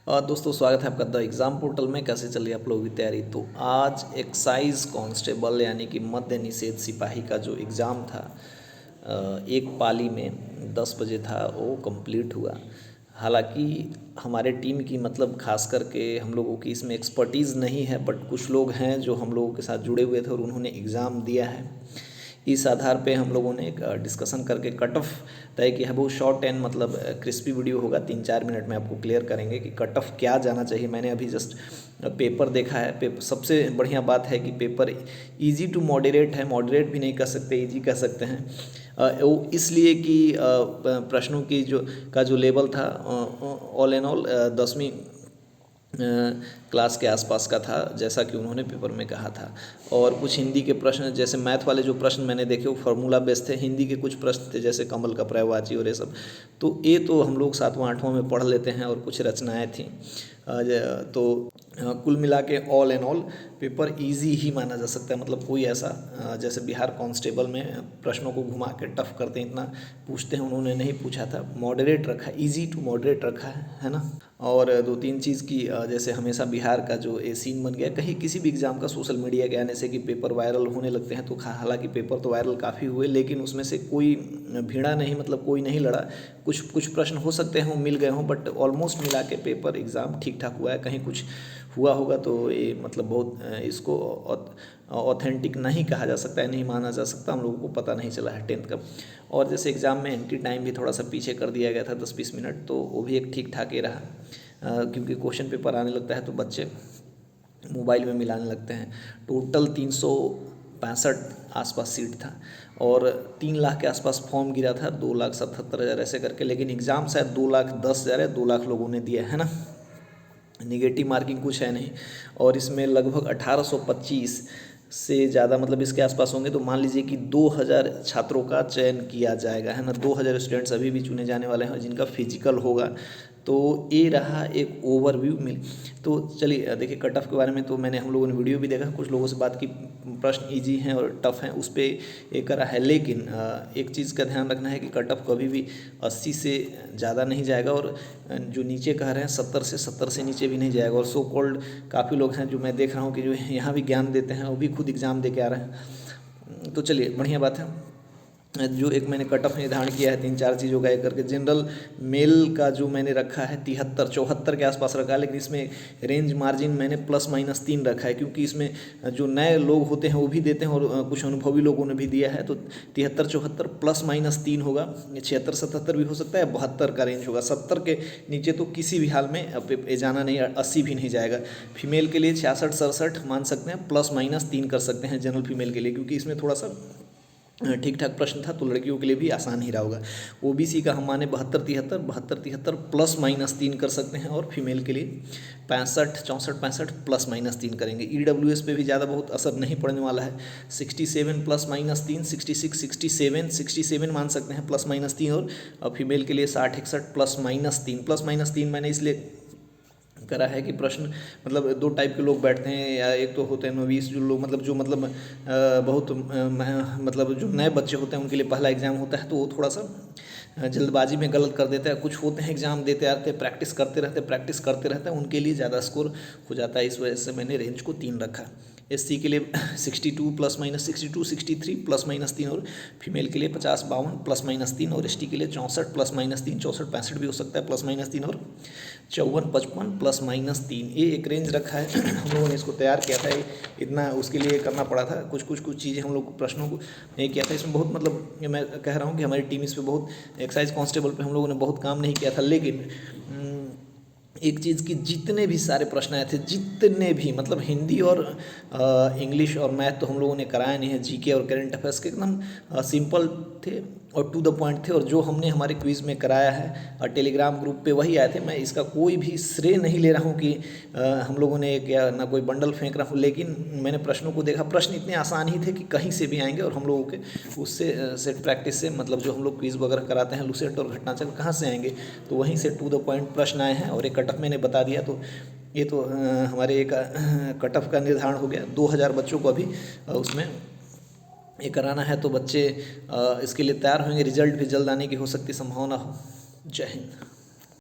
दोस्तों स्वागत है आपका द एग्ज़ाम पोर्टल में। कैसे चल रही है आप लोगों की तैयारी। तो आज एक्साइज कांस्टेबल यानी कि मद्य निषेध सिपाही का जो एग्ज़ाम था एक पाली में 10 बजे था, वो कंप्लीट हुआ। हालांकि हमारे टीम की मतलब खास करके हम लोगों की इसमें एक्सपर्टीज़ नहीं है, बट कुछ लोग हैं जो हम लोगों के साथ जुड़े हुए थे और उन्होंने एग्ज़ाम दिया है। इस आधार पे हम लोगों ने एक डिस्कशन करके कट ऑफ तय किया है। बहुत शॉर्ट एंड मतलब क्रिस्पी वीडियो होगा, 3-4 मिनट में आपको क्लियर करेंगे कि कट ऑफ क्या जाना चाहिए। मैंने अभी जस्ट पेपर देखा है। सबसे बढ़िया बात है कि पेपर इजी टू मॉडरेट है। मॉडरेट भी नहीं कह सकते, इजी कह सकते हैं। वो इसलिए कि प्रश्नों की जो लेवल था ऑल एंड ऑल 10वीं क्लास के आसपास का था, जैसा कि उन्होंने पेपर में कहा था। और कुछ हिंदी के प्रश्न, जैसे मैथ वाले जो प्रश्न मैंने देखे वो फार्मूला बेस्ड थे। हिंदी के कुछ प्रश्न थे जैसे कमल का पर्यायवाची और ये सब, तो ये तो हम लोग 7वां-8वां में पढ़ लेते हैं। और कुछ रचनाएं थीं। तो कुल मिला के all and all paper easy ही माना जा सकता है। मतलब कोई ऐसा जैसे बिहार कांस्टेबल में प्रश्नों को घुमा के टफ करते हैं, इतना पूछते हैं, उन्होंने नहीं पूछा था। मॉडरेट रखा, इजी टू मॉडरेट रखा है ना। और 2-3 चीज़ की जैसे हमेशा बिहार का जो ये सीन बन गया कहीं किसी भी एग्ज़ाम का सोशल मीडिया के आने से कि पेपर वायरल होने लगते हैं। तो हालांकि पेपर तो वायरल काफ़ी हुए, लेकिन उसमें से कोई भिड़ा नहीं, मतलब कोई नहीं लड़ा। कुछ प्रश्न हो सकते हैं वो मिल गए हों, बट ऑलमोस्ट मिला के पेपर एग्ज़ाम ठीक ठाक हुआ है। कहीं कुछ हुआ होगा तो ये मतलब बहुत इसको ऑथेंटिक नहीं कहा जा सकता है, नहीं माना जा सकता। हम लोगों को पता नहीं चला है 10th का। और जैसे एग्ज़ाम में एंट्री टाइम भी थोड़ा सा पीछे कर दिया गया था, 10-20 मिनट, तो वो भी एक ठीक ठाक ही रहा। क्योंकि क्वेश्चन पेपर आने लगता है तो बच्चे मोबाइल में मिलाने लगते हैं। टोटल 365 आसपास सीट था और 3 लाख के आसपास फॉर्म गिरा था, 2,77,000 ऐसे करके। लेकिन एग्ज़ाम शायद 2,10,000 है, 2 लाख लोगों ने दिया है ना। निगेटिव मार्किंग कुछ है नहीं। और इसमें लगभग 1825 से ज़्यादा मतलब इसके आसपास होंगे। तो मान लीजिए कि 2000 छात्रों का चयन किया जाएगा, है ना। 2000 स्टूडेंट्स अभी भी चुने जाने वाले हैं जिनका फिजिकल होगा। तो ये रहा एक ओवरव्यू मिल। तो चलिए देखिए, कट ऑफ के बारे में तो हम लोगों ने वीडियो भी देखा, कुछ लोगों से बात की। प्रश्न इजी हैं और टफ हैं, उस पर एक करा है। लेकिन एक चीज़ का ध्यान रखना है कि कट ऑफ कभी भी 80 से ज़्यादा नहीं जाएगा, और जो नीचे कह रहे हैं 70 से नीचे भी नहीं जाएगा। और सो कॉल्ड काफ़ी लोग हैं जो मैं देख रहा हूँ कि जो यहाँ भी ज्ञान देते हैं, वो भी खुद एग्ज़ाम दे के आ रहे हैं। तो चलिए बढ़िया बात है। जो एक मैंने कट ऑफ निर्धारण किया है 3-4 चीज़ों का एक करके। जनरल मेल का जो मैंने रखा है 73-74 के आसपास रखा है, लेकिन इसमें रेंज मार्जिन मैंने ±3 रखा है, क्योंकि इसमें जो नए लोग होते हैं वो भी देते हैं और कुछ अनुभवी लोगों ने भी दिया है। तो 73-74 ±3 होगा। 76-77 भी हो सकता है, 72 का रेंज होगा। 70 के नीचे तो किसी भी हाल में जाना नहीं, 80 भी नहीं जाएगा। फीमेल के लिए 66-67 मान सकते हैं, ±3 कर सकते हैं जनरल फीमेल के लिए, क्योंकि इसमें थोड़ा सा ठीक ठाक प्रश्न था, तो लड़कियों के लिए भी आसान ही रहा होगा। ओबीसी का हम माने 72-73 ±3 कर सकते हैं, और फीमेल के लिए 65-64-65 ±3 करेंगे। ईडब्ल्यूएस पे भी ज़्यादा बहुत असर नहीं पड़ने वाला है। 67 ±3, 66-67 मान सकते हैं ±3, और फीमेल के लिए 60-61 ±3 मैंने इसलिए करा है कि प्रश्न मतलब 2 टाइप के लोग बैठते हैं। या एक तो होते हैं नोविस, जो लोग मतलब बहुत मतलब जो नए बच्चे होते हैं उनके लिए पहला एग्ज़ाम होता है, तो वो थोड़ा सा जल्दबाजी में गलत कर देता है। कुछ होते हैं एग्ज़ाम देते आते हैं, प्रैक्टिस करते रहते हैं, उनके लिए ज़्यादा स्कोर हो जाता है। इस वजह से मैंने रेंज को 3 रखा। एससी के लिए 62 ±62, 63 ±3, और फीमेल के लिए 50-52 ±3, और एसटी के लिए 64 ±3, 64-65 भी हो सकता है ±3, और 54-55 ±3। ये एक रेंज रखा है। हम लोगों ने इसको तैयार किया था, इतना उसके लिए करना पड़ा था। कुछ चीज़ें हम लोग प्रश्नों को नहीं किया था इसमें बहुत, मतलब मैं कह रहा हूँ कि हमारी टीम इस पर बहुत एक्साइज कांस्टेबल पे हम लोगों ने बहुत काम नहीं किया था। लेकिन एक चीज़ की जितने भी सारे प्रश्न आए थे, जितने भी मतलब हिंदी और इंग्लिश और मैथ तो हम लोगों ने कराया नहीं है। जीके और करंट अफेयर्स के एकदम सिंपल थे और टू द पॉइंट थे। और जो हमने हमारे क्विज़ में कराया है और टेलीग्राम ग्रुप पे वही आए थे। मैं इसका कोई भी श्रेय नहीं ले रहा हूँ कि हम लोगों ने क्या ना कोई बंडल फेंक रहा हूँ, लेकिन मैंने प्रश्नों को देखा, प्रश्न इतने आसान ही थे कि कहीं से भी आएंगे। और हम लोगों के उससे सेट प्रैक्टिस से मतलब जो हम लोग क्विज़ वगैरह कराते हैं लुसेंट और घटनाचक्र, कहाँ से आएंगे, तो वहीं से टू द पॉइंट प्रश्न आए हैं। और एक कट ऑफ मैंने बता दिया, तो ये तो हमारे एक कट ऑफ का निर्धारण हो गया। 2000 बच्चों को अभी उसमें ये कराना है, तो बच्चे इसके लिए तैयार होंगे। रिजल्ट भी जल्द आने की हो सकती संभावना हो। जय हिंद।